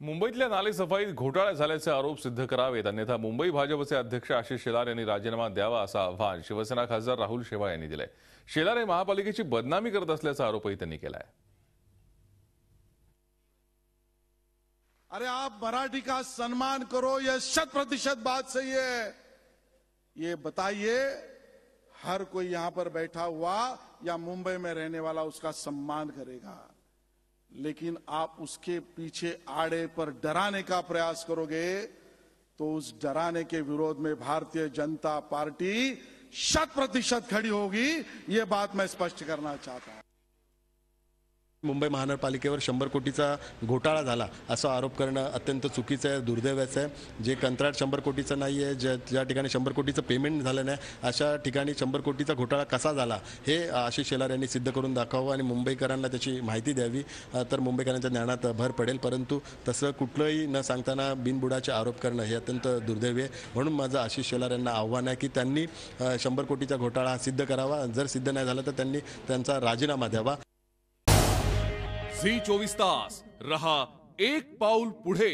मुंबईतल्या नालेसफाईत घोटाळे झाल्याचे आरोप सिद्ध करावेत, अन्यथा मुंबई भाजपचे अध्यक्ष आशिष शेलार यांनी राजीनामा द्यावा असं आवाहन शिवसेना खासदार राहुल शेवाळ यांनी दिलंय। शेलार हे महापालिकेची बदनामी करत असल्याचा आरोपही त्यांनी केलाय। अरे आप मराठी का सम्मान करो, यह 100% बात सही है। ये बताइए, हर कोई यहां पर बैठा हुआ या मुंबई में रहने वाला उसका सम्मान करेगा, लेकिन आप उसके पीछे आड़े पर डराने का प्रयास करोगे तो उस डराने के विरोध में भारतीय जनता पार्टी 100% खड़ी होगी। ये बात मैं स्पष्ट करना चाहता हूं। मुंबई महानगरपालिकेवर 100 कोटीचा घोटाळा झाला असा आरोप करणं अत्यंत चुकीचं आहे, दुर्दैवाचं आहे। जे कंत्राट 100 कोटीचं नाही आहे, ज्या ठिकाणी 100 कोटीचं पेमेंट झालं नाही, अशा ठिकाणी 100 कोटीचा घोटाळा कसा झाला हे आशिष शेलार यांनी सिद्ध करून दाखवावं आणि मुंबईकरांना त्याची माहिती द्यावी, तर मुंबईकरांच्या ज्ञानात भर पडेल। परंतु तसं कुठलंही न सांगताना बिनबुडाचे आरोप करणं हे अत्यंत दुर्दैवी आहे। म्हणून माझं आशिष शेलार यांना आव्हान आहे की त्यांनी 100 कोटीचा घोटाळा सिद्ध करावा। जर सिद्ध नाही झाला तर त्यांनी त्यांचा राजीनामा द्यावा। झी 24 तास रहा एक पाऊल पुढे।